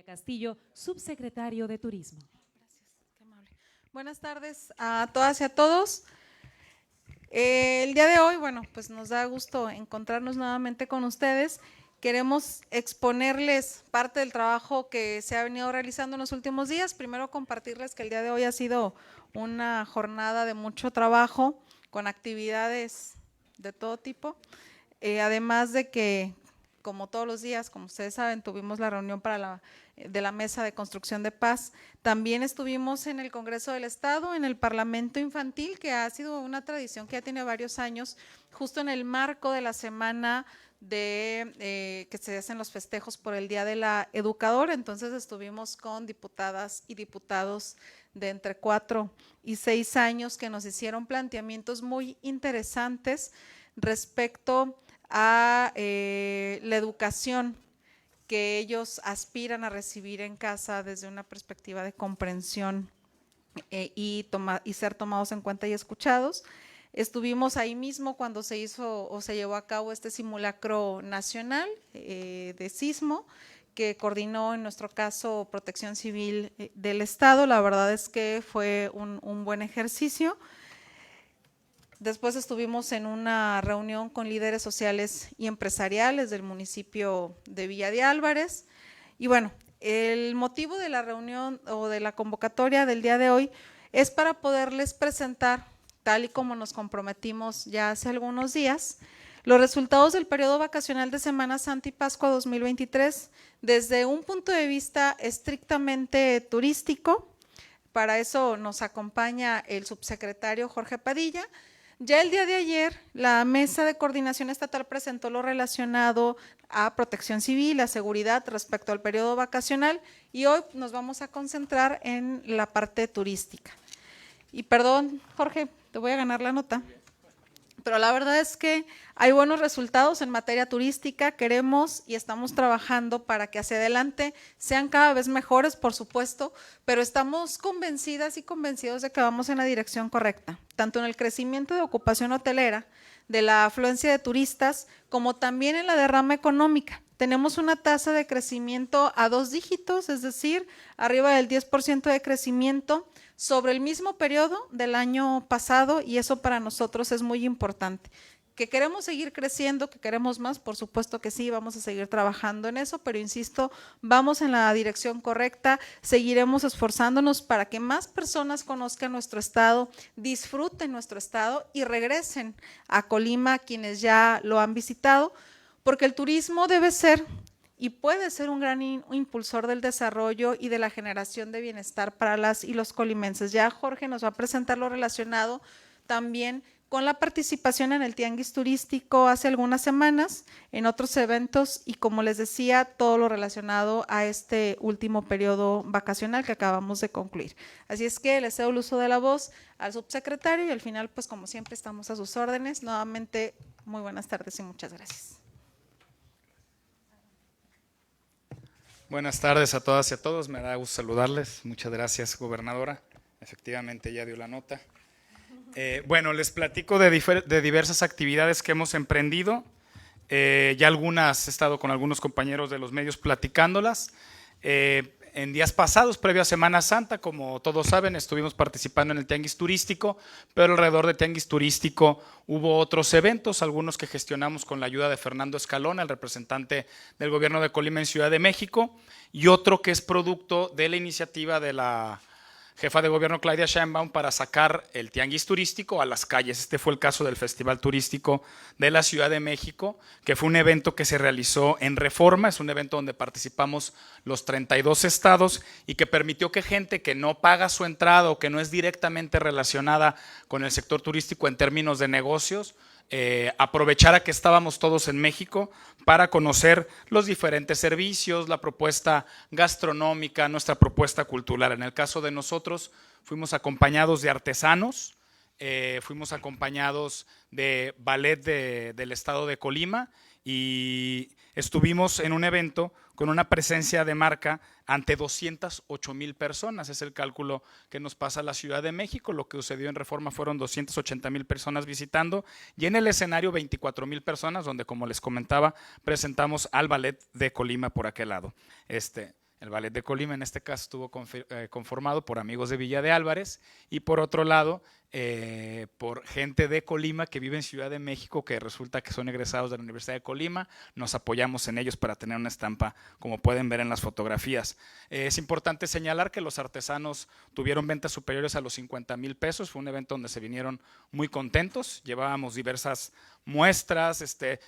Castillo, subsecretario de Turismo. Gracias, qué amable. Buenas tardes a todas y a todos. El día de hoy, bueno, pues nos da gusto encontrarnos nuevamente con ustedes. Queremos exponerles parte del trabajo que se ha venido realizando en los últimos días. Primero compartirles que el día de hoy ha sido una jornada de mucho trabajo con actividades de todo tipo. Además de que, como todos los días, como ustedes saben, tuvimos la reunión de la Mesa de Construcción de Paz. También estuvimos en el Congreso del Estado, en el Parlamento Infantil, que ha sido una tradición que ya tiene varios años, justo en el marco de la semana que se hacen los festejos por el Día de la Educadora. Entonces estuvimos con diputadas y diputados de entre 4 y 6 años que nos hicieron planteamientos muy interesantes respecto a la educación que ellos aspiran a recibir en casa desde una perspectiva de comprensión y ser tomados en cuenta y escuchados. Estuvimos ahí mismo cuando se hizo o se llevó a cabo este simulacro nacional de sismo que coordinó en nuestro caso Protección Civil del Estado. La verdad es que fue un buen ejercicio. Después estuvimos en una reunión con líderes sociales y empresariales del municipio de Villa de Álvarez. Y bueno, el motivo de la reunión o de la convocatoria del día de hoy es para poderles presentar, tal y como nos comprometimos ya hace algunos días, los resultados del periodo vacacional de Semana Santa y Pascua 2023 desde un punto de vista estrictamente turístico. Para eso nos acompaña el subsecretario Jorge Padilla. Ya el día de ayer, la Mesa de Coordinación Estatal presentó lo relacionado a protección civil, a seguridad respecto al periodo vacacional, y hoy nos vamos a concentrar en la parte turística. Y perdón, Jorge, te voy a ganar la nota, pero la verdad es que hay buenos resultados en materia turística. Queremos y estamos trabajando para que hacia adelante sean cada vez mejores, por supuesto, pero estamos convencidas y convencidos de que vamos en la dirección correcta, tanto en el crecimiento de ocupación hotelera, de la afluencia de turistas, como también en la derrama económica. Tenemos una tasa de crecimiento a 2 dígitos, es decir, arriba del 10% de crecimiento sobre el mismo periodo del año pasado, y eso para nosotros es muy importante. Que queremos seguir creciendo, que queremos más, por supuesto que sí, vamos a seguir trabajando en eso, pero insisto, vamos en la dirección correcta, seguiremos esforzándonos para que más personas conozcan nuestro estado, disfruten nuestro estado y regresen a Colima quienes ya lo han visitado, porque el turismo debe ser y puede ser un gran impulsor del desarrollo y de la generación de bienestar para las y los colimenses. Ya Jorge nos va a presentar lo relacionado también con la participación en el Tianguis Turístico hace algunas semanas, en otros eventos y, como les decía, todo lo relacionado a este último periodo vacacional que acabamos de concluir. Así es que les cedo el uso de la voz al subsecretario y al final, pues como siempre, estamos a sus órdenes. Nuevamente, muy buenas tardes y muchas gracias. Buenas tardes a todas y a todos, me da gusto saludarles. Muchas gracias, gobernadora. Efectivamente ya dio la nota. Bueno, les platico de diversas actividades que hemos emprendido. Ya algunas, he estado con algunos compañeros de los medios platicándolas. En días pasados, previo a Semana Santa, como todos saben, estuvimos participando en el Tianguis Turístico, pero alrededor del Tianguis Turístico hubo otros eventos, algunos que gestionamos con la ayuda de Fernando Escalona, el representante del gobierno de Colima en Ciudad de México, y otro que es producto de la iniciativa de la jefa de gobierno Claudia Sheinbaum para sacar el tianguis turístico a las calles. Este fue el caso del Festival Turístico de la Ciudad de México, que fue un evento que se realizó en Reforma, es un evento donde participamos los 32 estados y que permitió que gente que no paga su entrada o que no es directamente relacionada con el sector turístico en términos de negocios, aprovechara que estábamos todos en México para conocer los diferentes servicios, la propuesta gastronómica, nuestra propuesta cultural. En el caso de nosotros, fuimos acompañados de artesanos, fuimos acompañados de ballet del estado de Colima y estuvimos en un evento con una presencia de marca ante 208,000 personas. Es el cálculo que nos pasa la Ciudad de México. Lo que sucedió en Reforma fueron 280,000 personas visitando y en el escenario 24,000 personas, donde, como les comentaba, presentamos al ballet de Colima por aquel lado. El Ballet de Colima en este caso estuvo conformado por amigos de Villa de Álvarez y por otro lado por gente de Colima que vive en Ciudad de México, que resulta que son egresados de la Universidad de Colima. Nos apoyamos en ellos para tener una estampa como pueden ver en las fotografías. Es importante señalar que los artesanos tuvieron ventas superiores a los 50,000 pesos. Fue un evento donde se vinieron muy contentos. Llevábamos diversas muestras,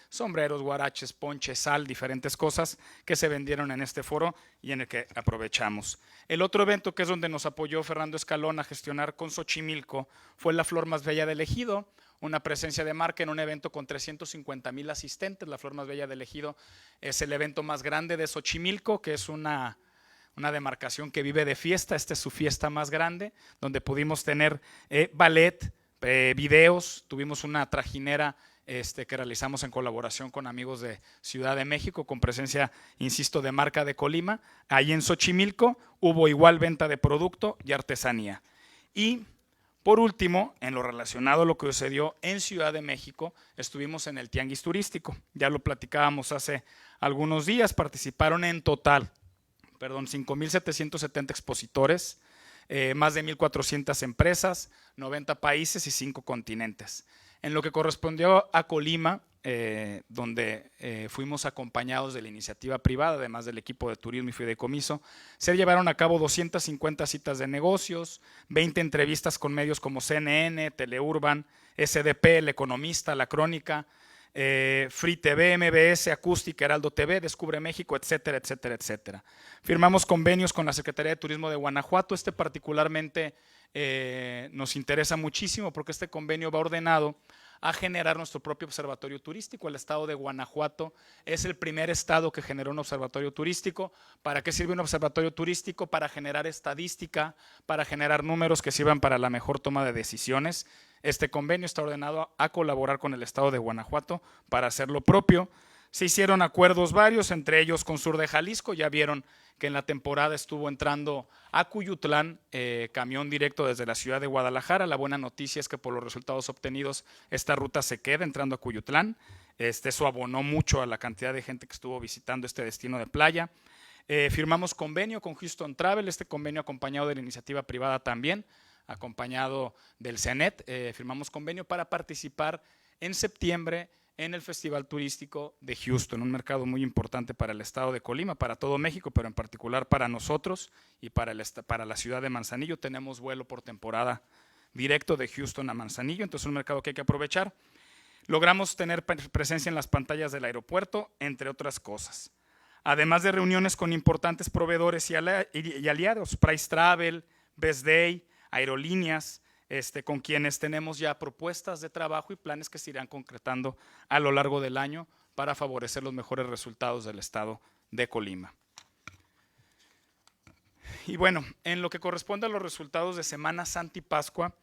sombreros, guaraches, ponche, sal, diferentes cosas que se vendieron en este foro y en el que aprovechamos. El otro evento, que es donde nos apoyó Fernando Escalón a gestionar con Xochimilco, fue la Flor Más Bella del Ejido, una presencia de marca en un evento con 350,000 asistentes. La Flor Más Bella del Ejido es el evento más grande de Xochimilco, que es una demarcación que vive de fiesta. Esta es su fiesta más grande, donde pudimos tener ballet, videos, tuvimos una trajinera que realizamos en colaboración con amigos de Ciudad de México, con presencia, insisto, de marca de Colima. Ahí en Xochimilco hubo igual venta de producto y artesanía. Y por último, en lo relacionado a lo que sucedió en Ciudad de México, estuvimos en el Tianguis Turístico. Ya lo platicábamos hace algunos días. Participaron en total 5,770 expositores, más de 1,400 empresas, 90 países y 5 continentes. En lo que correspondió a Colima, donde fuimos acompañados de la iniciativa privada, además del equipo de turismo y fideicomiso, se llevaron a cabo 250 citas de negocios, 20 entrevistas con medios como CNN, Teleurban, SDP, El Economista, La Crónica, Free TV, MBS, Acústica, Heraldo TV, Descubre México, etcétera, etcétera, etcétera. Firmamos convenios con la Secretaría de Turismo de Guanajuato. Particularmente nos interesa muchísimo porque este convenio va ordenado a generar nuestro propio observatorio turístico. El estado de Guanajuato es el primer estado que generó un observatorio turístico. ¿Para qué sirve un observatorio turístico? Para generar estadística, para generar números que sirvan para la mejor toma de decisiones. Este convenio está ordenado a colaborar con el estado de Guanajuato para hacer lo propio. Se hicieron acuerdos varios, entre ellos con Sur de Jalisco. Ya vieron que en la temporada estuvo entrando a Cuyutlán camión directo desde la ciudad de Guadalajara. La buena noticia es que por los resultados obtenidos esta ruta se queda entrando a Cuyutlán. Eso abonó mucho a la cantidad de gente que estuvo visitando este destino de playa. Firmamos convenio con Houston Travel, este convenio acompañado de la iniciativa privada también, acompañado del CENET. Firmamos convenio para participar en septiembre en el Festival Turístico de Houston, un mercado muy importante para el estado de Colima, para todo México, pero en particular para nosotros y para la ciudad de Manzanillo. Tenemos vuelo por temporada directo de Houston a Manzanillo, entonces es un mercado que hay que aprovechar. Logramos tener presencia en las pantallas del aeropuerto, entre otras cosas. Además de reuniones con importantes proveedores y aliados, Price Travel, Best Day, aerolíneas, con quienes tenemos ya propuestas de trabajo y planes que se irán concretando a lo largo del año para favorecer los mejores resultados del estado de Colima. Y bueno, en lo que corresponde a los resultados de Semana Santa y Pascua,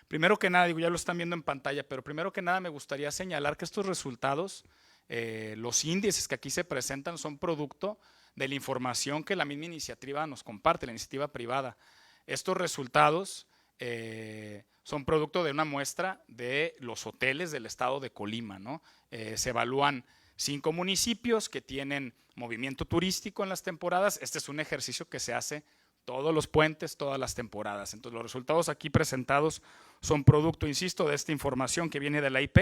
primero que nada, ya lo están viendo en pantalla, pero primero que nada me gustaría señalar que estos resultados, los índices que aquí se presentan, son producto de la información que la misma iniciativa nos comparte, la iniciativa privada. Estos resultados son producto de una muestra de los hoteles del estado de Colima, ¿no? Se evalúan 5 municipios que tienen movimiento turístico en las temporadas. Este es un ejercicio que se hace todos los puentes, todas las temporadas. Entonces los resultados aquí presentados son producto, insisto, de esta información que viene de la IP.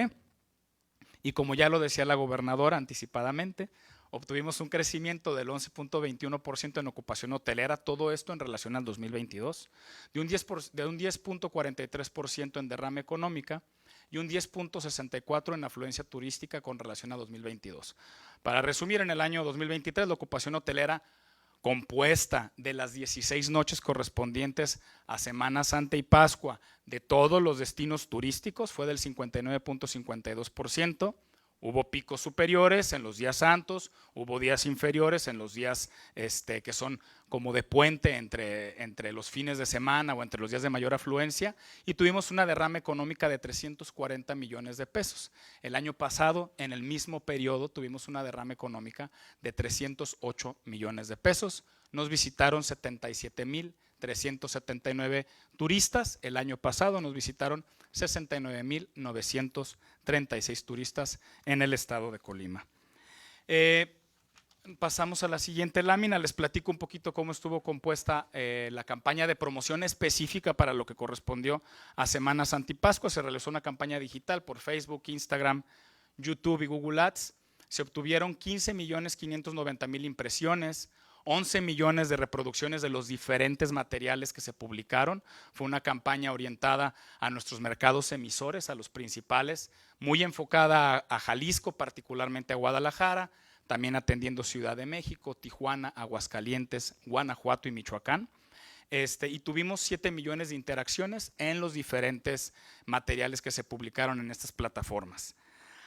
Y como ya lo decía la gobernadora anticipadamente, obtuvimos un crecimiento del 11,21% en ocupación hotelera, todo esto en relación al 2022, de un 10,43% en derrame económica y un 10,64% en afluencia turística con relación a 2022. Para resumir, en el año 2023 la ocupación hotelera compuesta de las 16 noches correspondientes a Semana Santa y Pascua de todos los destinos turísticos fue del 59,52%. Hubo picos superiores en los días santos, hubo días inferiores en los días que son como de puente entre los fines de semana o entre los días de mayor afluencia, y tuvimos una derrama económica de 340 millones de pesos. El año pasado, en el mismo periodo, tuvimos una derrama económica de 308 millones de pesos. Nos visitaron 77,379 turistas. El año pasado nos visitaron 69,936 turistas en el estado de Colima. pasamos a la siguiente lámina, les platico un poquito cómo estuvo compuesta la campaña de promoción específica para lo que correspondió a Semana Santa y Pascua. Se realizó una campaña digital por Facebook, Instagram, YouTube y Google Ads. Se obtuvieron 15.590.000 impresiones, 11 millones de reproducciones de los diferentes materiales que se publicaron. Fue una campaña orientada a nuestros mercados emisores, a los principales, muy enfocada a Jalisco, particularmente a Guadalajara, también atendiendo Ciudad de México, Tijuana, Aguascalientes, Guanajuato y Michoacán. Y tuvimos 7 millones de interacciones en los diferentes materiales que se publicaron en estas plataformas.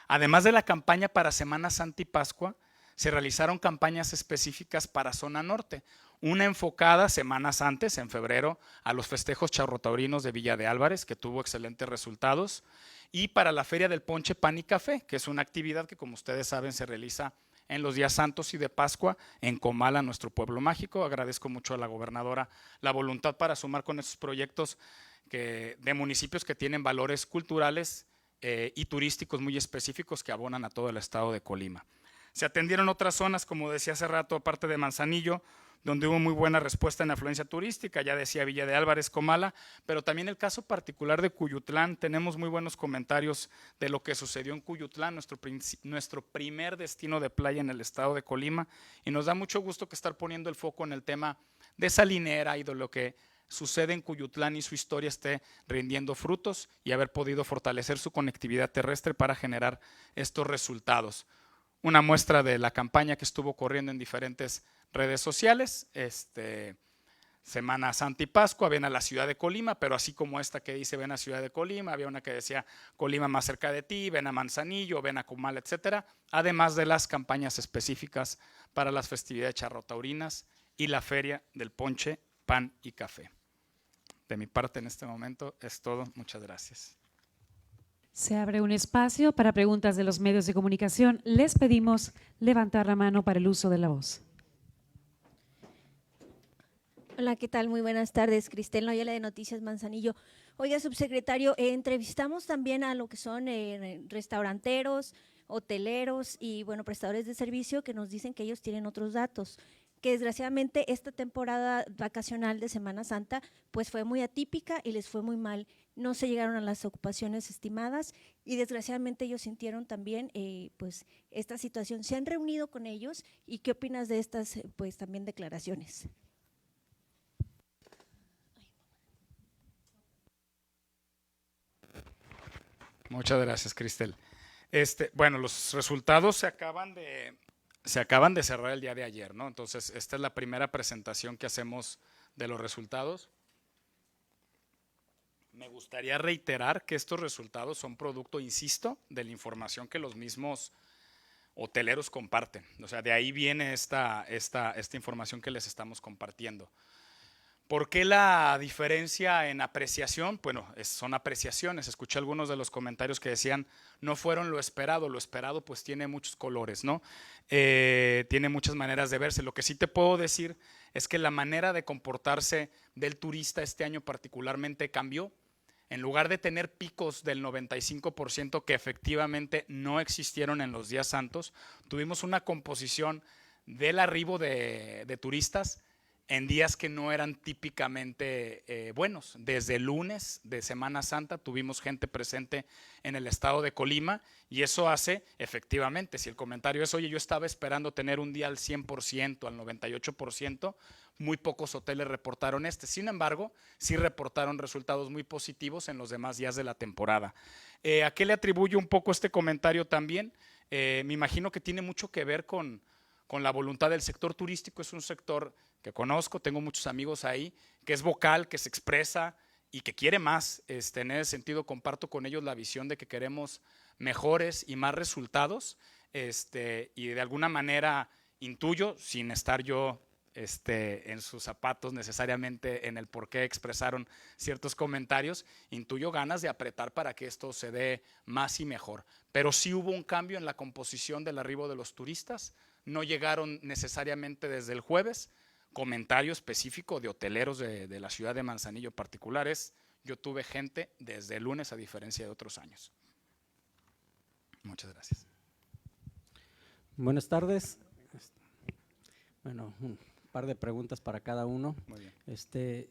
Además de la campaña para Semana Santa y Pascua, se realizaron campañas específicas para Zona Norte, una enfocada semanas antes, en febrero, a los festejos charrotaurinos de Villa de Álvarez, que tuvo excelentes resultados, y para la Feria del Ponche, Pan y Café, que es una actividad que, como ustedes saben, se realiza en los días santos y de Pascua en Comala, nuestro pueblo mágico. Agradezco mucho a la gobernadora la voluntad para sumar con estos proyectos de municipios que tienen valores culturales y turísticos muy específicos que abonan a todo el estado de Colima. Se atendieron otras zonas, como decía hace rato, aparte de Manzanillo, donde hubo muy buena respuesta en afluencia turística, ya decía Villa de Álvarez, Comala, pero también el caso particular de Cuyutlán. Tenemos muy buenos comentarios de lo que sucedió en Cuyutlán, nuestro primer destino de playa en el estado de Colima, y nos da mucho gusto que estar poniendo el foco en el tema de Salinera y de lo que sucede en Cuyutlán y su historia esté rindiendo frutos y haber podido fortalecer su conectividad terrestre para generar estos resultados. Una muestra de la campaña que estuvo corriendo en diferentes redes sociales, Semana Santa y Pascua, ven a la ciudad de Colima, pero así como esta que dice ven a Ciudad de Colima, había una que decía Colima más cerca de ti, ven a Manzanillo, ven a Comala, etcétera, además de las campañas específicas para las festividades charrotaurinas y la Feria del Ponche, Pan y Café. De mi parte en este momento es todo. Muchas gracias. Se abre un espacio para preguntas de los medios de comunicación. Les pedimos levantar la mano para el uso de la voz. Hola, ¿qué tal? Muy buenas tardes. Cristel Noyela de Noticias Manzanillo. Oiga, subsecretario, entrevistamos también a lo que son restauranteros, hoteleros y, bueno, prestadores de servicio que nos dicen que ellos tienen otros datos, que desgraciadamente esta temporada vacacional de Semana Santa pues fue muy atípica y les fue muy mal. No se llegaron a las ocupaciones estimadas y desgraciadamente ellos sintieron también pues esta situación. ¿Se han reunido con ellos y qué opinas de estas pues también declaraciones? Muchas gracias, Cristel. Bueno, los resultados se acaban de cerrar el día de ayer, ¿no? Entonces, esta es la primera presentación que hacemos de los resultados. Me gustaría reiterar que estos resultados son producto, insisto, de la información que los mismos hoteleros comparten. O sea, de ahí viene esta información que les estamos compartiendo. ¿Por qué la diferencia en apreciación? Bueno, son apreciaciones. Escuché algunos de los comentarios que decían no fueron lo esperado. Lo esperado pues tiene muchos colores, ¿no? Tiene muchas maneras de verse. Lo que sí te puedo decir es que la manera de comportarse del turista este año particularmente cambió. En lugar de tener picos del 95% que efectivamente no existieron en los días santos, tuvimos una composición del arribo de turistas en días que no eran típicamente buenos. Desde el lunes de Semana Santa tuvimos gente presente en el estado de Colima y eso hace, efectivamente, si el comentario es, oye, yo estaba esperando tener un día al 100%, al 98%, muy pocos hoteles reportaron Sin embargo, sí reportaron resultados muy positivos en los demás días de la temporada. ¿A qué le atribuyo un poco este comentario también? Me imagino que tiene mucho que ver con la voluntad del sector turístico. Es un sector que conozco, tengo muchos amigos ahí, que es vocal, que se expresa y que quiere más. En ese sentido comparto con ellos la visión de que queremos mejores y más resultados, y de alguna manera intuyo, sin estar yo en sus zapatos necesariamente en el por qué expresaron ciertos comentarios, intuyo ganas de apretar para que esto se dé más y mejor. Pero sí hubo un cambio en la composición del arribo de los turistas. No llegaron necesariamente desde el jueves. Comentario específico de hoteleros de la ciudad de Manzanillo particulares, yo tuve gente desde el lunes a diferencia de otros años. Muchas gracias. Buenas tardes. Bueno, un par de preguntas para cada uno. Muy bien.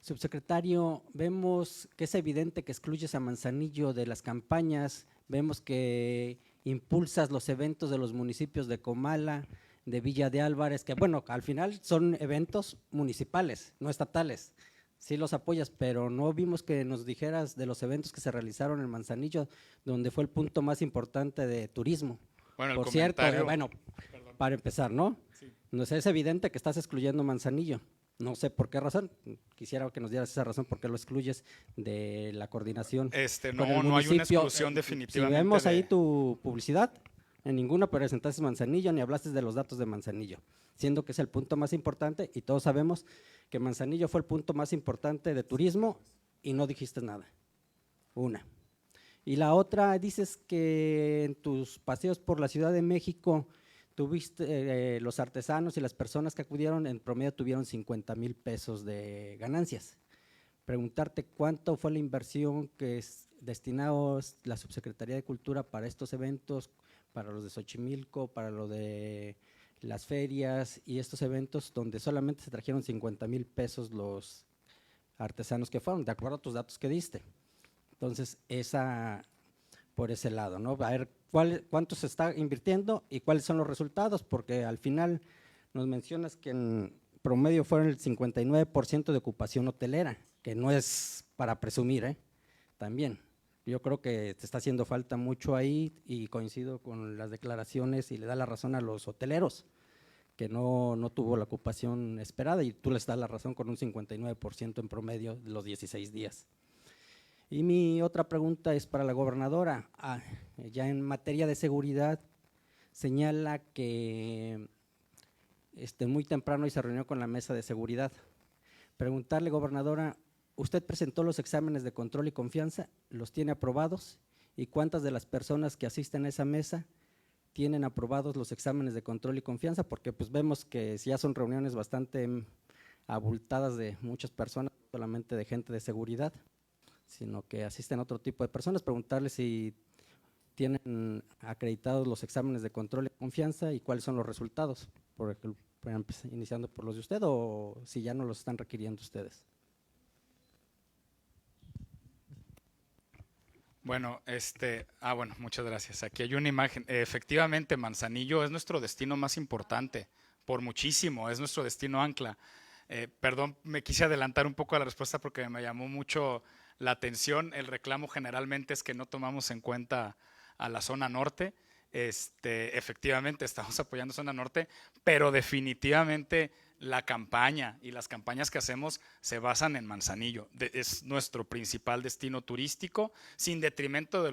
Subsecretario, vemos que es evidente que excluyes a Manzanillo de las campañas, vemos que impulsas los eventos de los municipios de Comala, de Villa de Álvarez, que bueno, al final son eventos municipales, no estatales. Sí los apoyas, pero no vimos que nos dijeras de los eventos que se realizaron en Manzanillo, donde fue el punto más importante de turismo. Bueno, el Por cierto, comentario- bueno, para empezar, ¿no? Sí. Nos es evidente que estás excluyendo Manzanillo. No sé por qué razón. Quisiera que nos dieras esa razón por qué lo excluyes de la coordinación. con el No hay una municipio. exclusión definitivamente. Si vemos ahí de- tu publicidad, en ninguna presentaste Manzanillo ni hablaste de los datos de Manzanillo, siendo que es el punto más importante y todos sabemos que Manzanillo fue el punto más importante de turismo y no dijiste nada. Una. Y la otra, dices que en tus paseos por la Ciudad de México tuviste los artesanos y las personas que acudieron en promedio tuvieron 50,000 pesos de ganancias. Preguntarte cuánto fue la inversión que destinó la Subsecretaría de Cultura para estos eventos, para los de Xochimilco, para lo de las ferias y estos eventos donde solamente se trajeron 50,000 pesos los artesanos que fueron, de acuerdo a tus datos que diste. Entonces, por ese lado, ¿no? A ver cuánto se está invirtiendo y cuáles son los resultados, porque al final nos mencionas que en promedio fueron el 59% de ocupación hotelera, que no es para presumir, ¿eh? También. Yo creo que te está haciendo falta mucho ahí y coincido con las declaraciones y le da la razón a los hoteleros, que no tuvo la ocupación esperada y tú les das la razón con un 59% en promedio de los 16 días. Y mi otra pregunta es para la gobernadora. Ya en materia de seguridad, señala que muy temprano y se reunió con la mesa de seguridad. Preguntarle, gobernadora, ¿usted presentó los exámenes de control y confianza? ¿Los tiene aprobados? ¿Y cuántas de las personas que asisten a esa mesa tienen aprobados los exámenes de control y confianza? Porque pues vemos que ya son reuniones bastante abultadas de muchas personas, no solamente de gente de seguridad, sino que asisten otro tipo de personas. Preguntarle si tienen acreditados los exámenes de control y confianza y cuáles son los resultados, iniciando por los de usted o si ya no los están requiriendo ustedes. Bueno, muchas gracias. Aquí hay una imagen. Efectivamente, Manzanillo es nuestro destino más importante, por muchísimo, es nuestro destino ancla. Perdón, me quise adelantar un poco a la respuesta porque me llamó mucho la atención. El reclamo generalmente es que no tomamos en cuenta a la zona norte. Efectivamente, estamos apoyando zona norte, pero definitivamente la campaña y las campañas que hacemos se basan en Manzanillo. Es nuestro principal destino turístico, sin detrimento de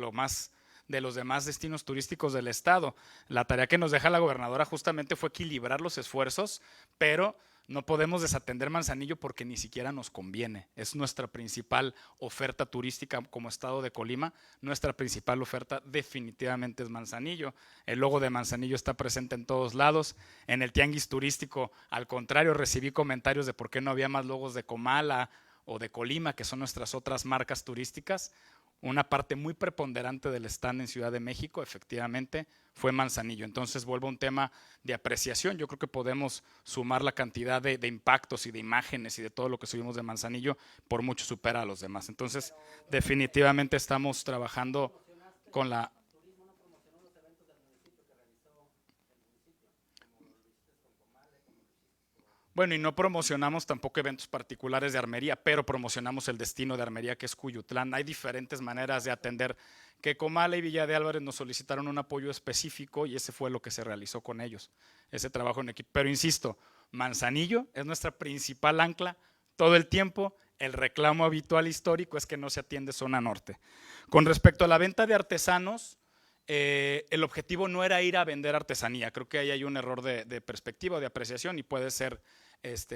los demás destinos turísticos del estado. La tarea que nos deja la gobernadora justamente fue equilibrar los esfuerzos, pero no podemos desatender Manzanillo porque ni siquiera nos conviene. Es nuestra principal oferta turística como estado de Colima. Nuestra principal oferta definitivamente es Manzanillo. El logo de Manzanillo está presente en todos lados. En el tianguis turístico, al contrario, recibí comentarios de por qué no había más logos de Comala o de Colima, que son nuestras otras marcas turísticas. Una parte muy preponderante del stand en Ciudad de México, efectivamente, fue Manzanillo. Entonces, vuelvo a un tema de apreciación. Yo creo que podemos sumar la cantidad de impactos y de imágenes y de todo lo que subimos de Manzanillo, por mucho supera a los demás. Entonces, definitivamente estamos trabajando con la… Bueno, y no promocionamos tampoco eventos particulares de armería, pero promocionamos el destino de armería que es Cuyutlán. Hay diferentes maneras de atender. Que Comala y Villa de Álvarez nos solicitaron un apoyo específico y ese fue lo que se realizó con ellos, ese trabajo en equipo. Pero insisto, Manzanillo es nuestra principal ancla todo el tiempo. El reclamo habitual histórico es que no se atiende zona norte. Con respecto a la venta de artesanos, el objetivo no era ir a vender artesanía. Creo que ahí hay un error de perspectiva, de apreciación y puede ser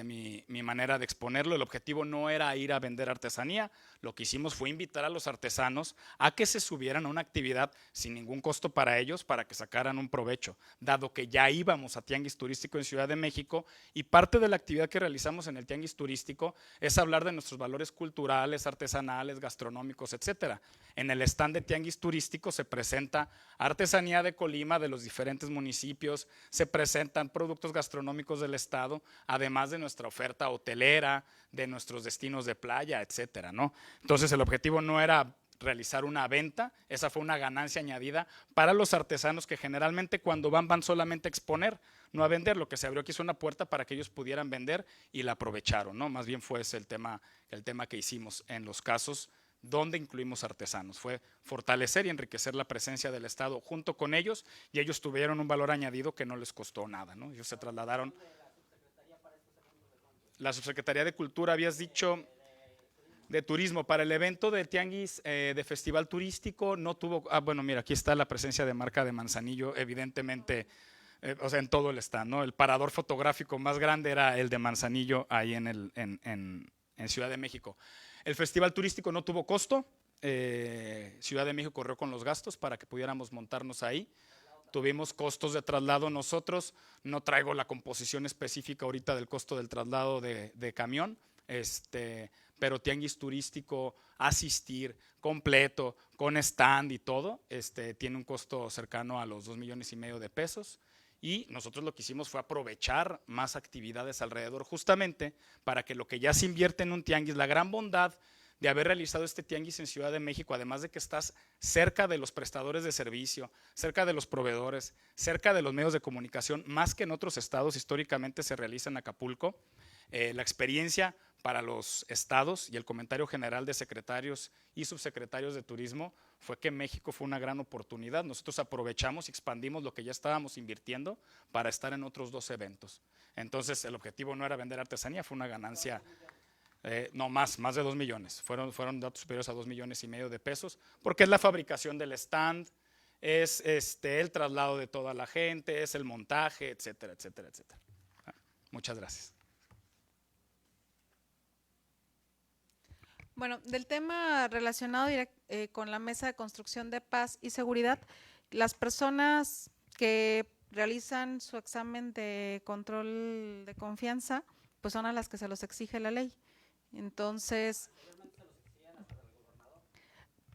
mi manera de exponerlo. El objetivo no era ir a vender artesanía, lo que hicimos fue invitar a los artesanos a que se subieran a una actividad sin ningún costo para ellos, para que sacaran un provecho, dado que ya íbamos a Tianguis Turístico en Ciudad de México, y parte de la actividad que realizamos en el Tianguis Turístico es hablar de nuestros valores culturales, artesanales, gastronómicos, etcétera. En el stand de Tianguis Turístico se presenta artesanía de Colima, de los diferentes municipios, se presentan productos gastronómicos del estado, además de nuestra oferta hotelera, de nuestros destinos de playa, etcétera, ¿no? Entonces el objetivo no era realizar una venta, esa fue una ganancia añadida para los artesanos que generalmente cuando van solamente a exponer, no a vender. Lo que se abrió aquí es una puerta para que ellos pudieran vender y la aprovecharon, ¿no? Más bien fue ese el tema que hicimos en los casos donde incluimos artesanos, fue fortalecer y enriquecer la presencia del Estado junto con ellos, y ellos tuvieron un valor añadido que no les costó nada, ¿no? Ellos se trasladaron. La Subsecretaría de Cultura, habías dicho, de Turismo, para el evento de Tianguis de Festival Turístico no tuvo, bueno, mira, aquí está la presencia de marca de Manzanillo, evidentemente, o sea, en todo el stand, ¿no? El parador fotográfico más grande era el de Manzanillo ahí en Ciudad de México. El Festival Turístico no tuvo costo, Ciudad de México corrió con los gastos para que pudiéramos montarnos ahí. Tuvimos costos de traslado nosotros, no traigo la composición específica ahorita del costo del traslado de camión, pero Tianguis Turístico, asistir completo, con stand y todo, tiene un costo cercano a los 2,5 millones de pesos. Y nosotros lo que hicimos fue aprovechar más actividades alrededor, justamente para que lo que ya se invierte en un tianguis, la gran bondad de haber realizado este tianguis en Ciudad de México, además de que estás cerca de los prestadores de servicio, cerca de los proveedores, cerca de los medios de comunicación, más que en otros estados históricamente se realiza en Acapulco, la experiencia para los estados y el comentario general de secretarios y subsecretarios de turismo fue que México fue una gran oportunidad. Nosotros aprovechamos y expandimos lo que ya estábamos invirtiendo para estar en otros 2 eventos. Entonces el objetivo no era vender artesanía, fue una ganancia, no más de 2 millones, fueron datos superiores a 2,5 millones de pesos, porque es la fabricación del stand, es el traslado de toda la gente, es el montaje, etcétera, etcétera, etcétera. Muchas gracias. Bueno, del tema relacionado con la Mesa de Construcción de Paz y Seguridad, las personas que realizan su examen de control de confianza, pues son a las que se los exige la ley. Entonces,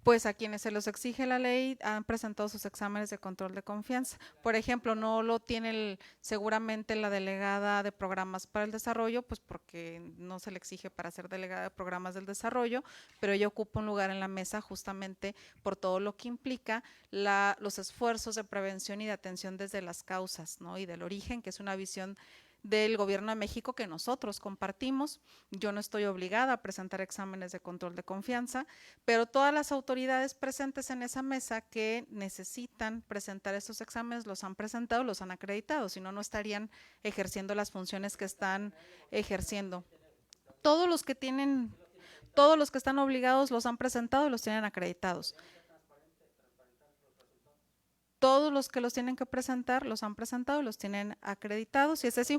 pues a quienes se los exige la ley han presentado sus exámenes de control de confianza. Por ejemplo, no lo tiene seguramente la delegada de programas para el desarrollo, pues porque no se le exige para ser delegada de programas del desarrollo, pero ella ocupa un lugar en la mesa justamente por todo lo que implica los esfuerzos de prevención y de atención desde las causas, ¿no? Y del origen, que es una visión del Gobierno de México que nosotros compartimos. Yo no estoy obligada a presentar exámenes de control de confianza, pero todas las autoridades presentes en esa mesa que necesitan presentar estos exámenes los han presentado, los han acreditado, si no, no estarían ejerciendo las funciones que están ejerciendo. Todos los que están obligados los han presentado y los tienen acreditados. Todos los que los tienen que presentar los han presentado y los tienen acreditados, y esa es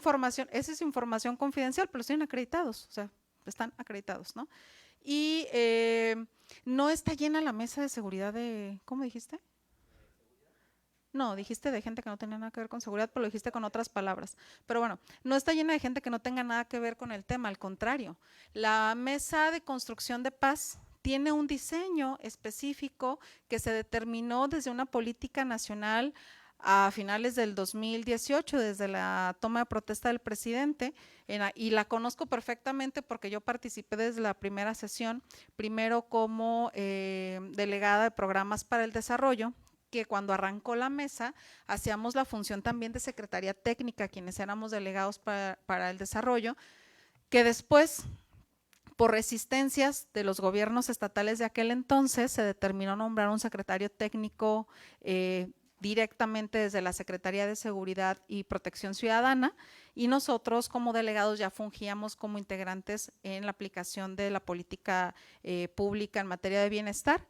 información confidencial, pero los tienen acreditados, o sea, están acreditados, ¿no? Y no está llena la mesa de seguridad de, ¿cómo dijiste? No, dijiste de gente que no tenía nada que ver con seguridad, pero lo dijiste con otras palabras. Pero bueno, no está llena de gente que no tenga nada que ver con el tema, al contrario. La Mesa de Construcción de Paz tiene un diseño específico que se determinó desde una política nacional a finales del 2018, desde la toma de protesta del presidente, y la conozco perfectamente porque yo participé desde la primera sesión, primero como delegada de programas para el desarrollo, que cuando arrancó la mesa hacíamos la función también de secretaría técnica, quienes éramos delegados para el desarrollo, que después, por resistencias de los gobiernos estatales de aquel entonces, se determinó nombrar un secretario técnico directamente desde la Secretaría de Seguridad y Protección Ciudadana, y nosotros como delegados ya fungíamos como integrantes en la aplicación de la política pública en materia de bienestar,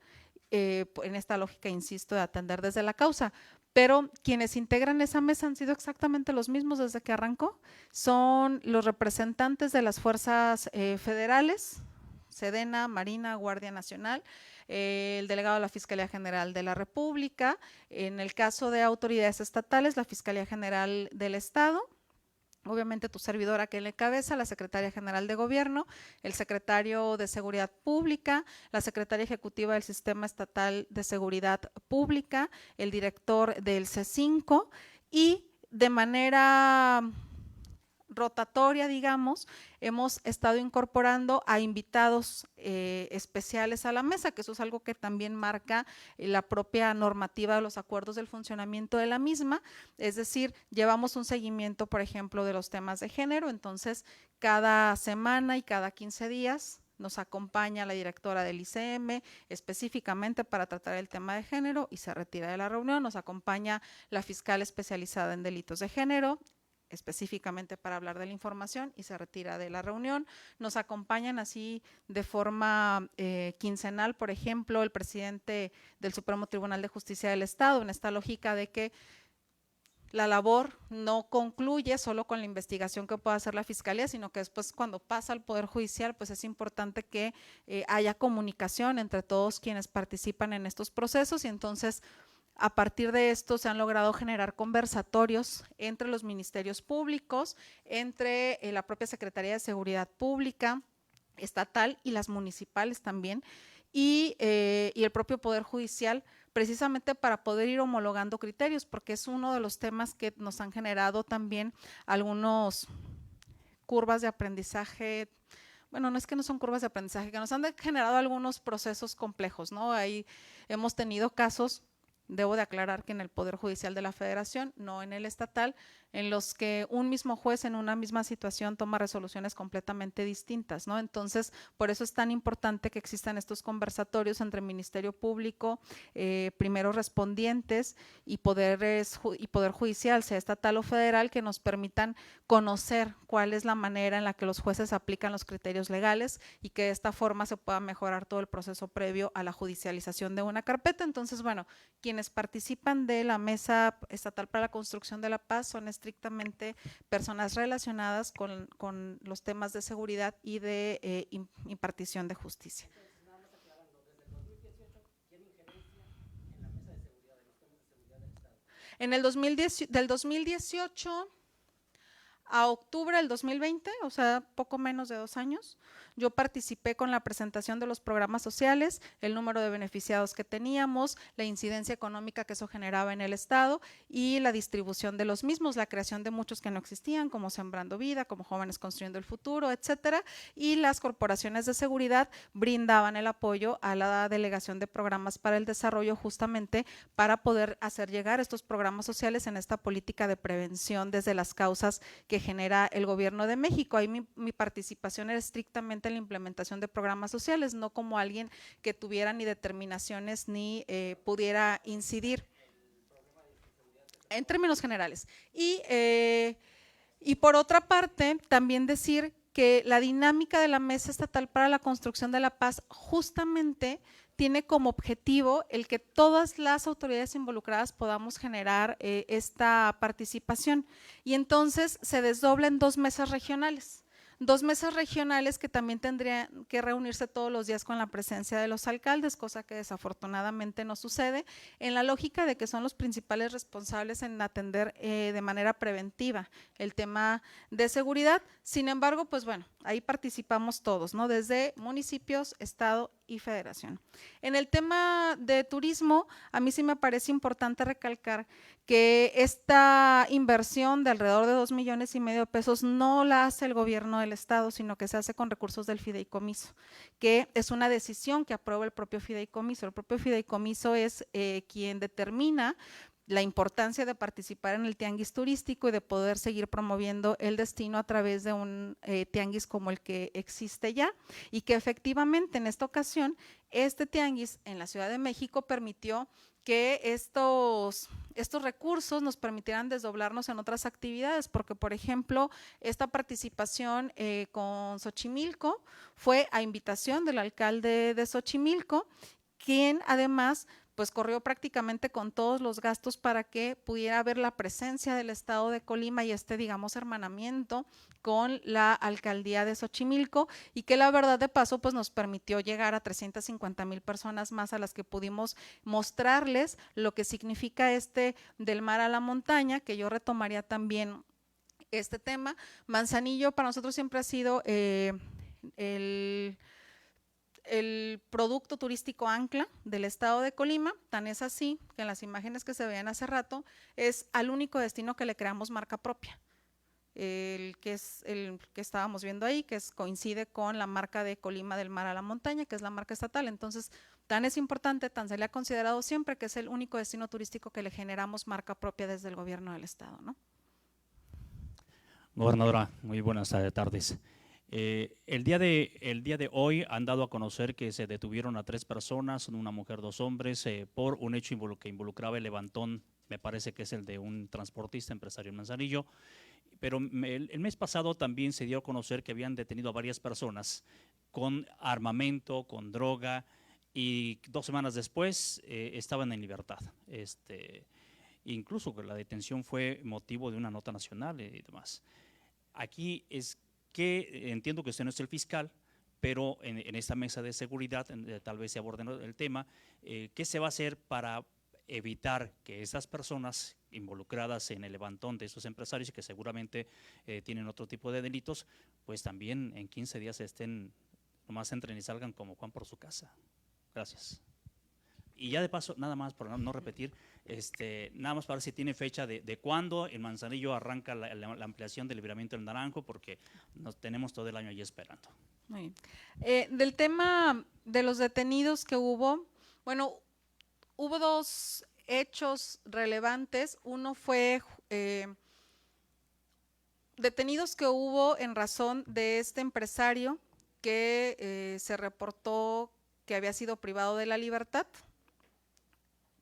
en esta lógica, insisto, de atender desde la causa. pero quienes integran esa mesa han sido exactamente los mismos desde que arrancó. Son los representantes de las fuerzas federales, Sedena, Marina, Guardia Nacional, el delegado de la Fiscalía General de la República, en el caso de autoridades estatales, la Fiscalía General del Estado, obviamente tu servidora que le encabeza, la Secretaria General de Gobierno, el Secretario de Seguridad Pública, la Secretaria Ejecutiva del Sistema Estatal de Seguridad Pública, el director del C5 y de manera rotatoria, digamos, hemos estado incorporando a invitados especiales a la mesa, que eso es algo que también marca la propia normativa de los acuerdos del funcionamiento de la misma, es decir, llevamos un seguimiento, por ejemplo, de los temas de género, entonces cada semana y cada 15 días nos acompaña la directora del ICM específicamente para tratar el tema de género y se retira de la reunión, nos acompaña la fiscal especializada en delitos de género, específicamente para hablar de la información y se retira de la reunión. Nos acompañan así de forma quincenal, por ejemplo, el presidente del Supremo Tribunal de Justicia del Estado, en esta lógica de que la labor no concluye solo con la investigación que pueda hacer la Fiscalía, sino que después cuando pasa al Poder Judicial, pues es importante que haya comunicación entre todos quienes participan en estos procesos y entonces a partir de esto se han logrado generar conversatorios entre los ministerios públicos, entre la propia Secretaría de Seguridad Pública estatal y las municipales también, y el propio Poder Judicial, precisamente para poder ir homologando criterios, porque es uno de los temas que nos han generado también algunos curvas de aprendizaje. Bueno, no es que no son curvas de aprendizaje, que nos han generado algunos procesos complejos, ¿no? Ahí hemos tenido casos. Debo de aclarar que en el Poder Judicial de la Federación, no en el estatal, en los que un mismo juez en una misma situación toma resoluciones completamente distintas, ¿no? Entonces, por eso es tan importante que existan estos conversatorios entre Ministerio Público, primeros respondientes y Poder Judicial, sea estatal o federal, que nos permitan conocer cuál es la manera en la que los jueces aplican los criterios legales y que de esta forma se pueda mejorar todo el proceso previo a la judicialización de una carpeta. Entonces, bueno, quienes participan de la Mesa Estatal para la Construcción de la Paz son estrictamente personas relacionadas con los temas de seguridad y de impartición de justicia. En el del 2018 a octubre del 2020, o sea, poco menos de 2 años, yo participé con la presentación de los programas sociales, el número de beneficiados que teníamos, la incidencia económica que eso generaba en el Estado y la distribución de los mismos, la creación de muchos que no existían, como Sembrando Vida, como Jóvenes Construyendo el Futuro, etcétera, y las corporaciones de seguridad brindaban el apoyo a la delegación de programas para el desarrollo justamente para poder hacer llegar estos programas sociales en esta política de prevención desde las causas que genera el Gobierno de México. Ahí mi participación era estrictamente en la implementación de programas sociales, no como alguien que tuviera ni determinaciones ni pudiera incidir en términos generales. Y por otra parte, también decir que la dinámica de la Mesa Estatal para la Construcción de la Paz justamente tiene como objetivo el que todas las autoridades involucradas podamos generar esta participación y entonces se desdobla en 2 mesas regionales. 2 mesas regionales que también tendrían que reunirse todos los días con la presencia de los alcaldes, cosa que desafortunadamente no sucede, en la lógica de que son los principales responsables en atender de manera preventiva el tema de seguridad. Sin embargo, pues bueno, ahí participamos todos, ¿no? Desde municipios, estado y federación. En el tema de turismo, a mí sí me parece importante recalcar que esta inversión de alrededor de 2,5 millones de pesos no la hace el gobierno del estado, sino que se hace con recursos del fideicomiso, que es una decisión que aprueba el propio fideicomiso. El propio fideicomiso es quien determina la importancia de participar en el tianguis turístico y de poder seguir promoviendo el destino a través de un tianguis como el que existe ya y que efectivamente en esta ocasión este tianguis en la Ciudad de México permitió que estos recursos nos permitieran desdoblarnos en otras actividades, porque por ejemplo esta participación con Xochimilco fue a invitación del alcalde de Xochimilco, quien además pues corrió prácticamente con todos los gastos para que pudiera haber la presencia del estado de Colima y digamos, hermanamiento con la alcaldía de Xochimilco, y que la verdad de paso pues nos permitió llegar a 350,000 personas más, a las que pudimos mostrarles lo que significa del mar a la montaña, que yo retomaría también este tema. Manzanillo para nosotros siempre ha sido el producto turístico ancla del estado de Colima, tan es así que en las imágenes que se veían hace rato es al único destino que le creamos marca propia, el que estábamos viendo ahí, que coincide con la marca de Colima del mar a la montaña, que es la marca estatal. Entonces, tan es importante, tan se le ha considerado siempre, que es el único destino turístico que le generamos marca propia desde el gobierno del estado, ¿no? Gobernadora, muy buenas tardes. El día de hoy han dado a conocer que se detuvieron a 3 personas, una mujer, 2 hombres, por un hecho que involucraba el levantón, me parece que es el de un transportista empresario en Manzanillo, pero el mes pasado también se dio a conocer que habían detenido a varias personas con armamento, con droga, y 2 semanas después estaban en libertad. Incluso la detención fue motivo de una nota nacional y demás. Aquí es que entiendo que usted no es el fiscal, pero en esta mesa de seguridad tal vez se aborde el tema. ¿Qué se va a hacer para evitar que esas personas involucradas en el levantón de esos empresarios, y que seguramente tienen otro tipo de delitos, pues también en 15 días nomás entren y salgan como Juan por su casa? Gracias. Y ya de paso, nada más, para no repetir, nada más para ver si tiene fecha de cuándo en Manzanillo arranca la ampliación del libramiento del Naranjo, porque nos tenemos todo el año ahí esperando. Muy bien. Del tema de los detenidos que hubo, bueno, hubo 2 hechos relevantes. Uno fue detenidos que hubo en razón de este empresario que se reportó que había sido privado de la libertad,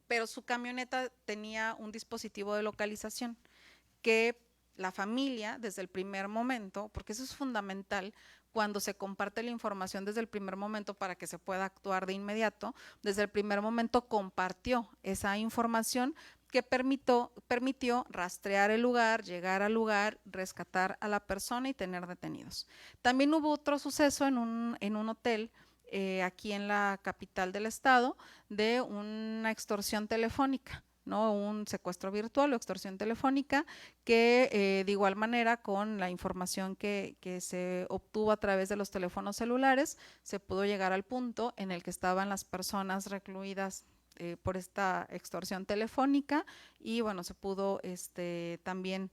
pero su camioneta tenía un dispositivo de localización que la familia desde el primer momento, porque eso es fundamental cuando se comparte la información desde el primer momento para que se pueda actuar de inmediato, desde el primer momento compartió esa información que permitió rastrear el lugar, llegar al lugar, rescatar a la persona y tener detenidos. También hubo otro suceso en un hotel aquí en la capital del estado, de una extorsión telefónica, ¿no? Un secuestro virtual o extorsión telefónica, que de igual manera con la información que se obtuvo a través de los teléfonos celulares, se pudo llegar al punto en el que estaban las personas recluidas por esta extorsión telefónica, y bueno, se pudo también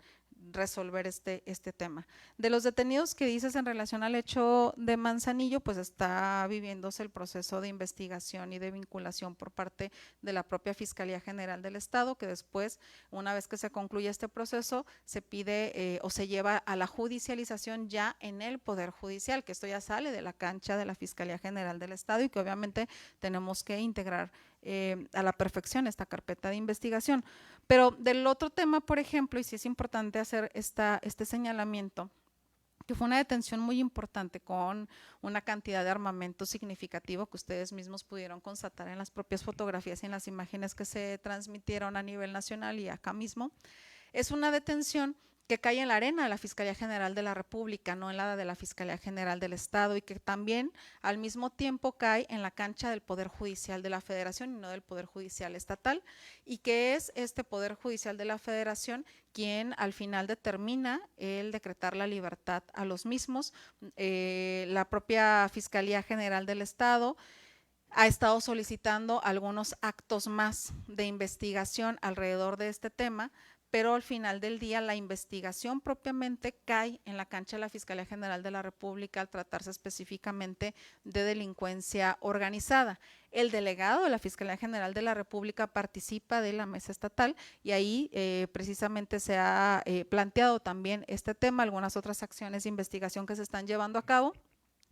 resolver este tema. De los detenidos que dices en relación al hecho de Manzanillo, pues está viviéndose el proceso de investigación y de vinculación por parte de la propia Fiscalía General del Estado, que después, una vez que se concluye este proceso, se pide o se lleva a la judicialización ya en el Poder Judicial, que esto ya sale de la cancha de la Fiscalía General del Estado, y que obviamente tenemos que integrar a la perfección esta carpeta de investigación. Pero del otro tema, por ejemplo, y sí es importante hacer este señalamiento, que fue una detención muy importante con una cantidad de armamento significativo que ustedes mismos pudieron constatar en las propias fotografías y en las imágenes que se transmitieron a nivel nacional y acá mismo. Es una detención que cae en la arena de la Fiscalía General de la República, no en la de la Fiscalía General del Estado, y que también al mismo tiempo cae en la cancha del Poder Judicial de la Federación y no del Poder Judicial Estatal, y que es este Poder Judicial de la Federación quien al final determina el decretar la libertad a los mismos. La propia Fiscalía General del Estado ha estado solicitando algunos actos más de investigación alrededor de este tema, pero al final del día la investigación propiamente cae en la cancha de la Fiscalía General de la República al tratarse específicamente de delincuencia organizada. El delegado de la Fiscalía General de la República participa de la mesa estatal y ahí precisamente se ha planteado también este tema, algunas otras acciones de investigación que se están llevando a cabo.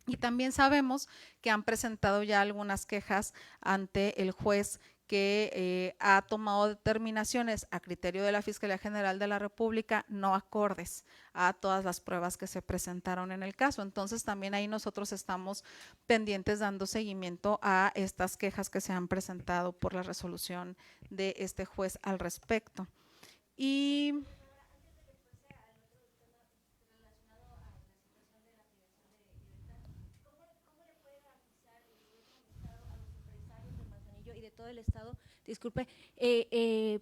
Y también sabemos que han presentado ya algunas quejas ante el juez que ha tomado determinaciones a criterio de la Fiscalía General de la República no acordes a todas las pruebas que se presentaron en el caso. Entonces también ahí nosotros estamos pendientes dando seguimiento a estas quejas que se han presentado por la resolución de este juez al respecto. Y y de todo el estado, disculpe,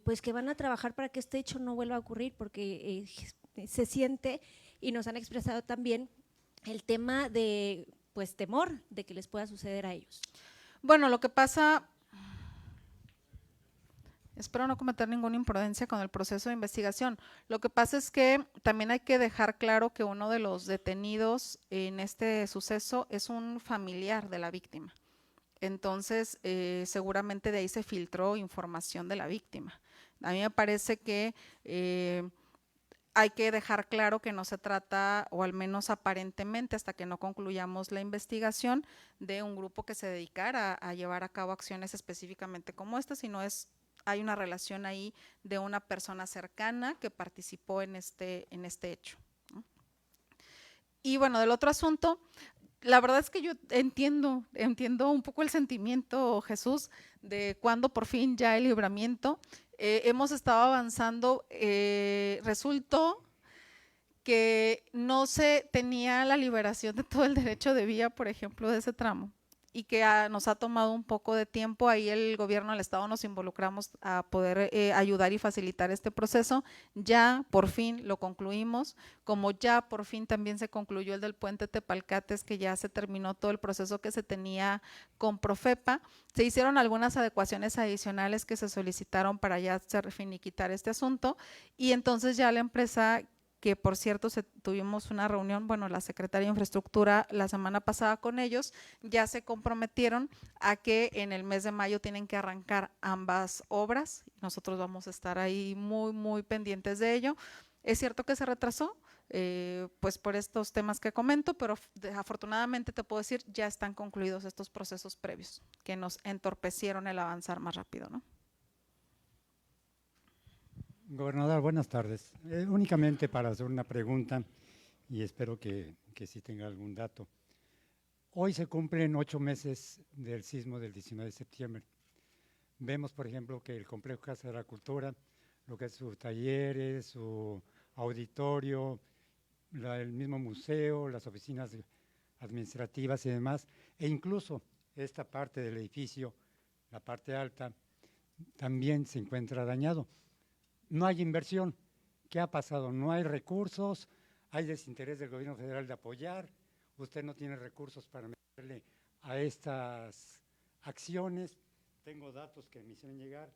pues que van a trabajar para que este hecho no vuelva a ocurrir, porque se siente y nos han expresado también el tema de pues temor de que les pueda suceder a ellos. bueno, lo que pasa, espero no cometer ninguna imprudencia con el proceso de investigación. Lo que pasa es que también hay que dejar claro que uno de los detenidos en este suceso es un familiar de la víctima. Entonces, seguramente de ahí se filtró información de la víctima. A mí me parece que hay que dejar claro que no se trata, o al menos aparentemente, hasta que no concluyamos la investigación, de un grupo que se dedicara a llevar a cabo acciones específicamente como esta, sino hay una relación ahí de una persona cercana que participó en este hecho, ¿no? Y bueno, del otro asunto, la verdad es que yo entiendo un poco el sentimiento, Jesús, de cuando por fin ya el libramiento. Hemos estado avanzando, resultó que no se tenía la liberación de todo el derecho de vía, por ejemplo, de ese tramo, y que nos ha tomado un poco de tiempo. Ahí el gobierno del estado nos involucramos a poder ayudar y facilitar este proceso. Ya por fin lo concluimos, como ya por fin también se concluyó el del puente Tepalcates, que ya se terminó todo el proceso que se tenía con Profepa. Se hicieron algunas adecuaciones adicionales que se solicitaron para ya finiquitar este asunto, y entonces ya la empresa, que por cierto tuvimos una reunión, bueno, la Secretaría de Infraestructura la semana pasada con ellos, ya se comprometieron a que en el mes de mayo tienen que arrancar ambas obras. Nosotros vamos a estar ahí muy pendientes de ello. Es cierto que se retrasó, pues por estos temas que comento, pero afortunadamente te puedo decir, ya están concluidos estos procesos previos que nos entorpecieron el avanzar más rápido, ¿no? Gobernador, buenas tardes. Únicamente para hacer una pregunta, y espero que sí tenga algún dato. Hoy se cumplen 8 meses del sismo del 19 de septiembre. Vemos, por ejemplo, que el Complejo Casa de la Cultura, lo que es sus talleres, su auditorio, el mismo museo, las oficinas administrativas y demás, e incluso esta parte del edificio, la parte alta, también se encuentra dañado. No hay inversión. ¿Qué ha pasado? No hay recursos, hay desinterés del gobierno federal de apoyar, usted no tiene recursos para meterle a estas acciones. Tengo datos que me hicieron llegar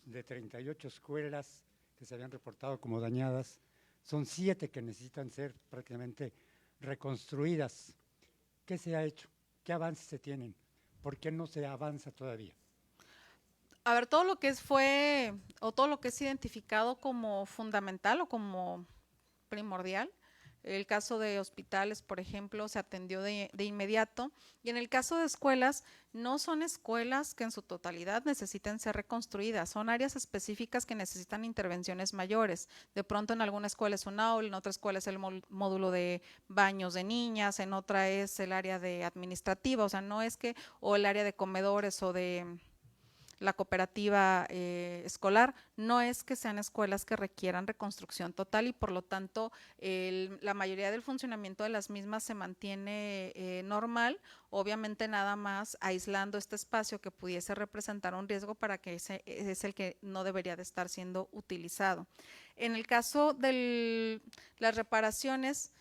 de 38 escuelas que se habían reportado como dañadas, son 7 que necesitan ser prácticamente reconstruidas. ¿Qué se ha hecho? ¿Qué avances se tienen? ¿Por qué no se avanza todavía? A ver, todo lo que todo lo que es identificado como fundamental o como primordial, el caso de hospitales, por ejemplo, se atendió de inmediato, y en el caso de escuelas, no son escuelas que en su totalidad necesiten ser reconstruidas, son áreas específicas que necesitan intervenciones mayores. De pronto en alguna escuela es un aula, en otra escuela es el módulo de baños de niñas, en otra es el área de administrativa, o sea, no es que, o el área de comedores o de la cooperativa escolar, no es que sean escuelas que requieran reconstrucción total, y por lo tanto la mayoría del funcionamiento de las mismas se mantiene normal, obviamente nada más aislando este espacio que pudiese representar un riesgo para que ese es el que no debería de estar siendo utilizado. En el caso de las reparaciones,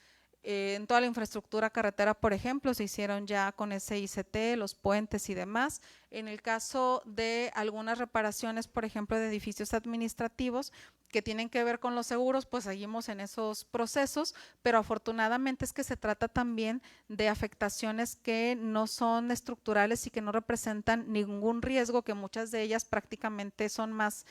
en toda la infraestructura carretera, por ejemplo, se hicieron ya con ese ICT, los puentes y demás. En el caso de algunas reparaciones, por ejemplo, de edificios administrativos que tienen que ver con los seguros, pues seguimos en esos procesos, pero afortunadamente es que se trata también de afectaciones que no son estructurales y que no representan ningún riesgo, que muchas de ellas prácticamente son más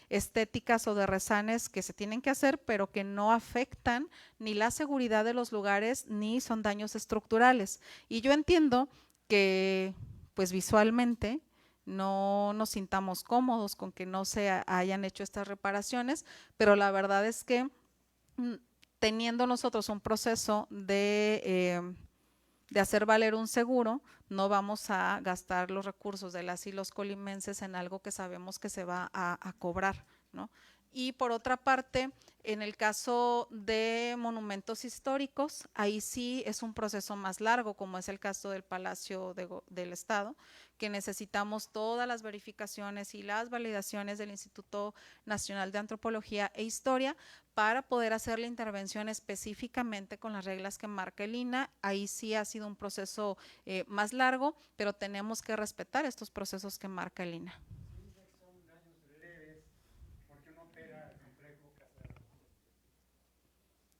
estéticas o de resanes que se tienen que hacer, pero que no afectan ni la seguridad de los lugares ni son daños estructurales. Y yo entiendo que pues visualmente no nos sintamos cómodos con que no se hayan hecho estas reparaciones, pero la verdad es que teniendo nosotros un proceso de hacer valer un seguro, no vamos a gastar los recursos de las y los colimenses en algo que sabemos que se va a cobrar, ¿no? Y por otra parte, en el caso de monumentos históricos, ahí sí es un proceso más largo, como es el caso del Palacio del Estado, que necesitamos todas las verificaciones y las validaciones del Instituto Nacional de Antropología e Historia para poder hacer la intervención específicamente con las reglas que marca el INAH. Ahí sí ha sido un proceso más largo, pero tenemos que respetar estos procesos que marca el INAH.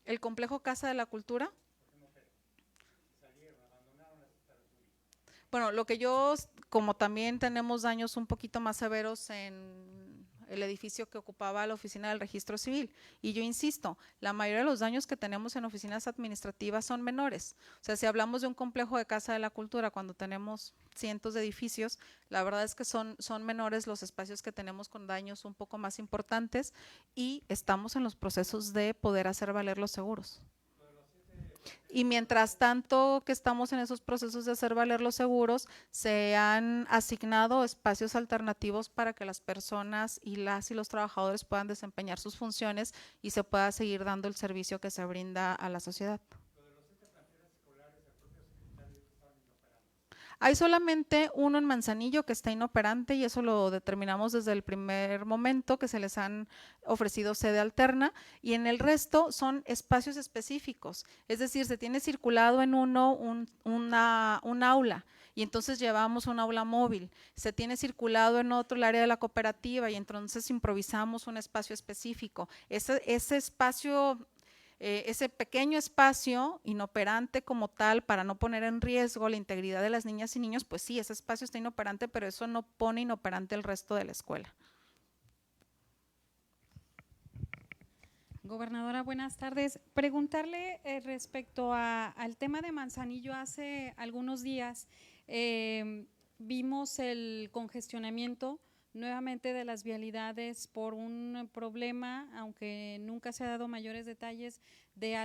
¿El complejo Casa de la Cultura? Bueno, lo que yo, como también tenemos daños un poquito más severos en el edificio que ocupaba la oficina del registro civil, y yo insisto, la mayoría de los daños que tenemos en oficinas administrativas son menores. O sea, si hablamos de un complejo de Casa de la Cultura cuando tenemos cientos de edificios, la verdad es que son menores los espacios que tenemos con daños un poco más importantes, y estamos en los procesos de poder hacer valer los seguros. Y mientras tanto que estamos en esos procesos de hacer valer los seguros, se han asignado espacios alternativos para que las personas y los trabajadores puedan desempeñar sus funciones y se pueda seguir dando el servicio que se brinda a la sociedad. Hay solamente uno en Manzanillo que está inoperante, y eso lo determinamos desde el primer momento que se les han ofrecido sede alterna, y en el resto son espacios específicos, es decir, se tiene circulado en uno un aula, y entonces llevamos un aula móvil, se tiene circulado en otro el área de la cooperativa, y entonces improvisamos un espacio específico. Ese espacio… ese pequeño espacio inoperante como tal, para no poner en riesgo la integridad de las niñas y niños, pues sí, ese espacio está inoperante, pero eso no pone inoperante el resto de la escuela. Gobernadora, buenas tardes. Preguntarle respecto al tema de Manzanillo. Hace algunos días vimos el congestionamiento nuevamente de las vialidades por un problema, aunque nunca se ha dado mayores detalles, de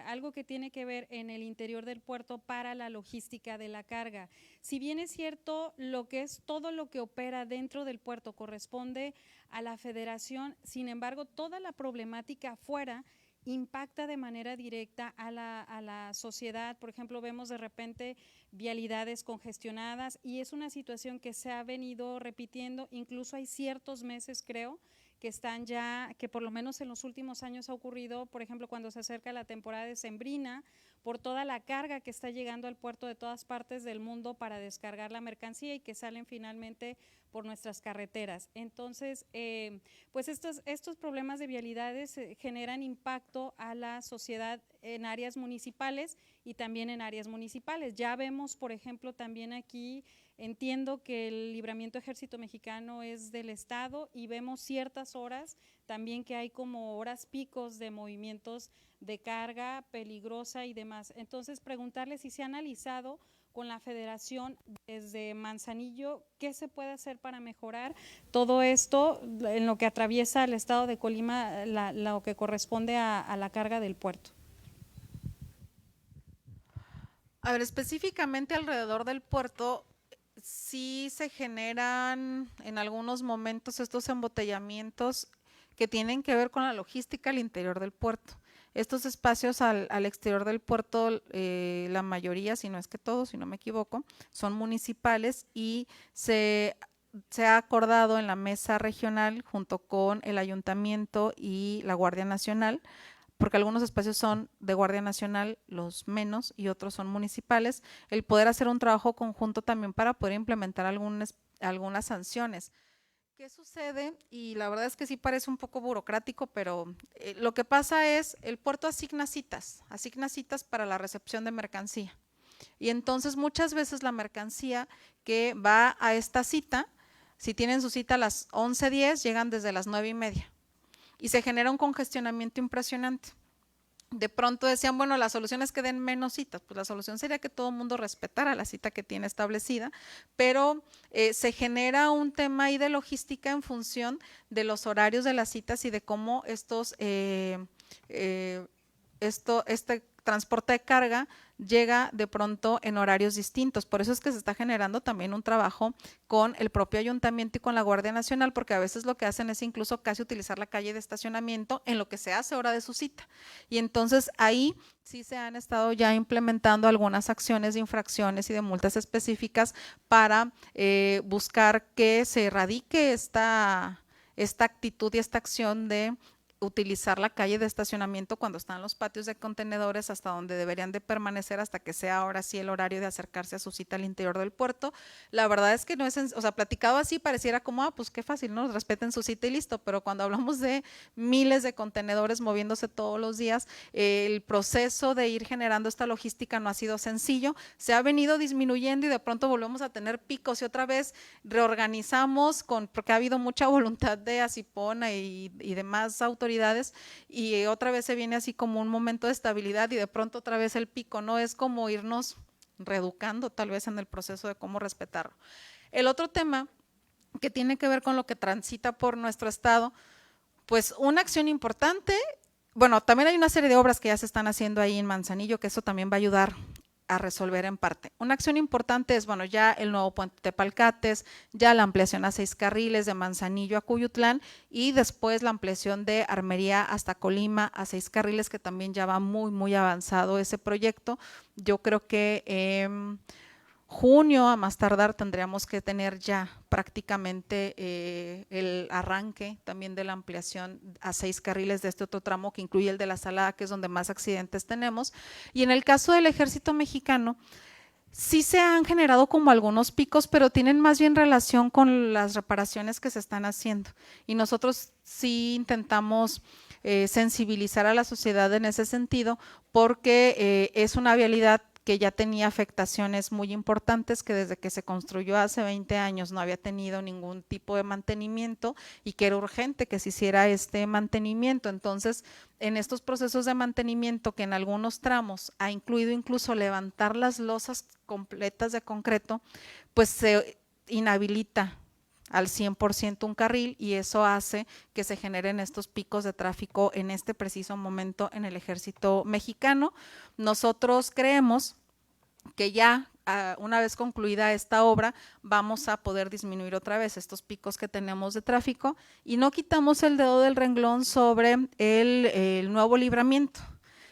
algo que tiene que ver en el interior del puerto para la logística de la carga. Si bien es cierto, lo que es todo lo que opera dentro del puerto corresponde a la federación, sin embargo, toda la problemática afuera impacta de manera directa a la sociedad. Por ejemplo, vemos de repente vialidades congestionadas, y es una situación que se ha venido repitiendo. Incluso hay ciertos meses, creo, que están ya, que por lo menos en los últimos años ha ocurrido, por ejemplo, cuando se acerca la temporada decembrina, por toda la carga que está llegando al puerto de todas partes del mundo para descargar la mercancía y que salen finalmente por nuestras carreteras. Entonces, pues estos problemas de vialidades generan impacto a la sociedad en áreas municipales y también en áreas municipales. Ya vemos, por ejemplo, también aquí, entiendo que el Libramiento Ejército Mexicano es del Estado, y vemos ciertas horas también que hay como horas picos de movimientos de carga peligrosa y demás. Entonces, preguntarle si se ha analizado con la federación desde Manzanillo qué se puede hacer para mejorar todo esto en lo que atraviesa el estado de Colima, lo que corresponde a la carga del puerto. A ver, específicamente alrededor del puerto sí se generan en algunos momentos estos embotellamientos que tienen que ver con la logística al interior del puerto. Estos espacios al exterior del puerto, la mayoría, si no es que todos, si no me equivoco, son municipales, y se ha acordado en la mesa regional junto con el ayuntamiento y la Guardia Nacional, porque algunos espacios son de Guardia Nacional, los menos, y otros son municipales, el poder hacer un trabajo conjunto también para poder implementar algunas sanciones. ¿Qué sucede? Y la verdad es que sí parece un poco burocrático, pero lo que pasa es, el puerto asigna citas para la recepción de mercancía, y entonces muchas veces la mercancía que va a esta cita, si tienen su cita a las 11:10, llegan desde las 9:30, y se genera un congestionamiento impresionante. de pronto decían, bueno, la solución es que den menos citas. Pues la solución sería que todo el mundo respetara la cita que tiene establecida, pero se genera un tema ahí de logística en función de los horarios de las citas y de cómo este transporte de carga llega de pronto en horarios distintos. Por eso es que se está generando también un trabajo con el propio ayuntamiento y con la Guardia Nacional, porque a veces lo que hacen es incluso casi utilizar la calle de estacionamiento en lo que se hace hora de su cita. Y entonces ahí sí se han estado ya implementando algunas acciones de infracciones y de multas específicas para buscar que se erradique esta actitud y esta acción de utilizar la calle de estacionamiento cuando están los patios de contenedores hasta donde deberían de permanecer hasta que sea ahora sí el horario de acercarse a su cita al interior del puerto. La verdad es que no es, o sea, platicado así pareciera como, pues qué fácil, ¿no? Respeten su cita y listo, pero cuando hablamos de miles de contenedores moviéndose todos los días, el proceso de ir generando esta logística no ha sido sencillo, se ha venido disminuyendo y de pronto volvemos a tener picos y otra vez reorganizamos porque ha habido mucha voluntad de Asipona y demás autoridades y otra vez se viene así como un momento de estabilidad y de pronto otra vez el pico, ¿no? Es como irnos reeducando tal vez en el proceso de cómo respetarlo. El otro tema que tiene que ver con lo que transita por nuestro estado, pues una acción importante, bueno, también hay una serie de obras que ya se están haciendo ahí en Manzanillo, que eso también va a ayudar a resolver en parte. Una acción importante es, bueno, ya el nuevo puente de Palcates, ya la ampliación a 6 carriles de Manzanillo a Cuyutlán y después la ampliación de Armería hasta Colima a 6 carriles, que también ya va muy, muy avanzado ese proyecto. Yo creo que junio a más tardar tendríamos que tener ya prácticamente el arranque también de la ampliación a 6 carriles de este otro tramo que incluye el de la Salada, que es donde más accidentes tenemos. Y en el caso del Ejército Mexicano, sí se han generado como algunos picos, pero tienen más bien relación con las reparaciones que se están haciendo. Y nosotros sí intentamos sensibilizar a la sociedad en ese sentido, porque es una vialidad que ya tenía afectaciones muy importantes, que desde que se construyó hace 20 años no había tenido ningún tipo de mantenimiento y que era urgente que se hiciera este mantenimiento. Entonces, en estos procesos de mantenimiento, que en algunos tramos ha incluido incluso levantar las losas completas de concreto, pues se inhabilita al 100% un carril y eso hace que se generen estos picos de tráfico en este preciso momento en el Ejército Mexicano. Nosotros creemos que ya una vez concluida esta obra vamos a poder disminuir otra vez estos picos que tenemos de tráfico y no quitamos el dedo del renglón sobre el nuevo libramiento.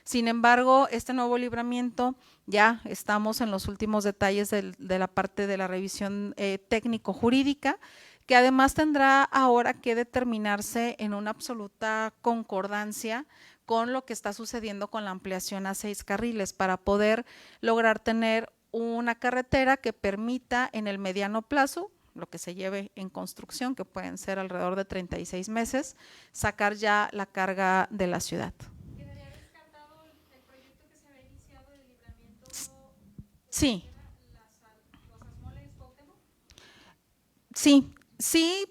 Sin embargo, este nuevo libramiento ya estamos en los últimos detalles de la parte de la revisión técnico-jurídica, que además tendrá ahora que determinarse en una absoluta concordancia con lo que está sucediendo con la ampliación a 6 carriles para poder lograr tener una carretera que permita en el mediano plazo, lo que se lleve en construcción, que pueden ser alrededor de 36 meses, sacar ya la carga de la ciudad. ¿Quedaría descartado el proyecto que se había iniciado del libramiento? Sí. Sí, sí,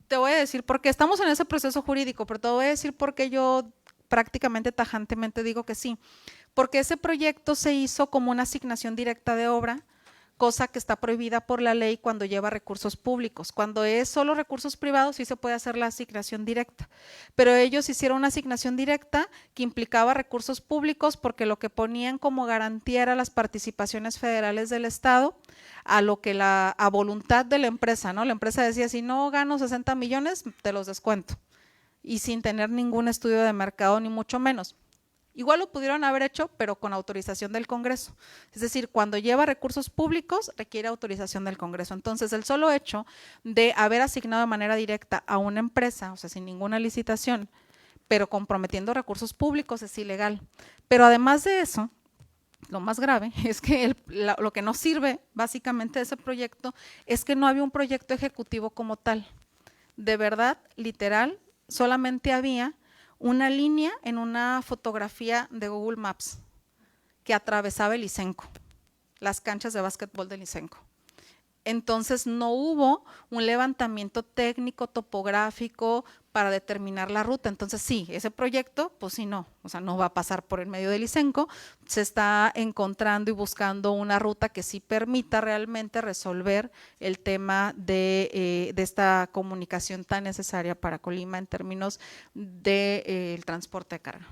te voy a decir, porque estamos en ese proceso jurídico, pero te voy a decir por qué yo prácticamente tajantemente digo que sí. Porque ese proyecto se hizo como una asignación directa de obra, cosa que está prohibida por la ley cuando lleva recursos públicos. Cuando es solo recursos privados sí se puede hacer la asignación directa, pero ellos hicieron una asignación directa que implicaba recursos públicos porque lo que ponían como garantía era las participaciones federales del Estado a lo que a voluntad de la empresa, ¿no? La empresa decía, si no gano 60 millones, te los descuento, y sin tener ningún estudio de mercado ni mucho menos. Igual lo pudieron haber hecho, pero con autorización del Congreso. Es decir, cuando lleva recursos públicos, requiere autorización del Congreso. Entonces, el solo hecho de haber asignado de manera directa a una empresa, o sea, sin ninguna licitación, pero comprometiendo recursos públicos, es ilegal. Pero además de eso, lo más grave es que lo que no sirve básicamente de ese proyecto es que no había un proyecto ejecutivo como tal. De verdad, literal, solamente había una línea en una fotografía de Google Maps que atravesaba el Licenco, las canchas de básquetbol del Licenco. entonces no hubo un levantamiento técnico, topográfico para determinar la ruta. Entonces sí, ese proyecto, pues sí no, o sea, no va a pasar por el medio del ICENCO. Se está encontrando y buscando una ruta que sí permita realmente resolver el tema de esta comunicación tan necesaria para Colima en términos del transporte de carga.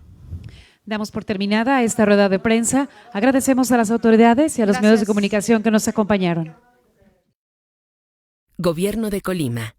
Damos por terminada esta rueda de prensa. Agradecemos a las autoridades y a los medios de comunicación que nos acompañaron. Gobierno de Colima.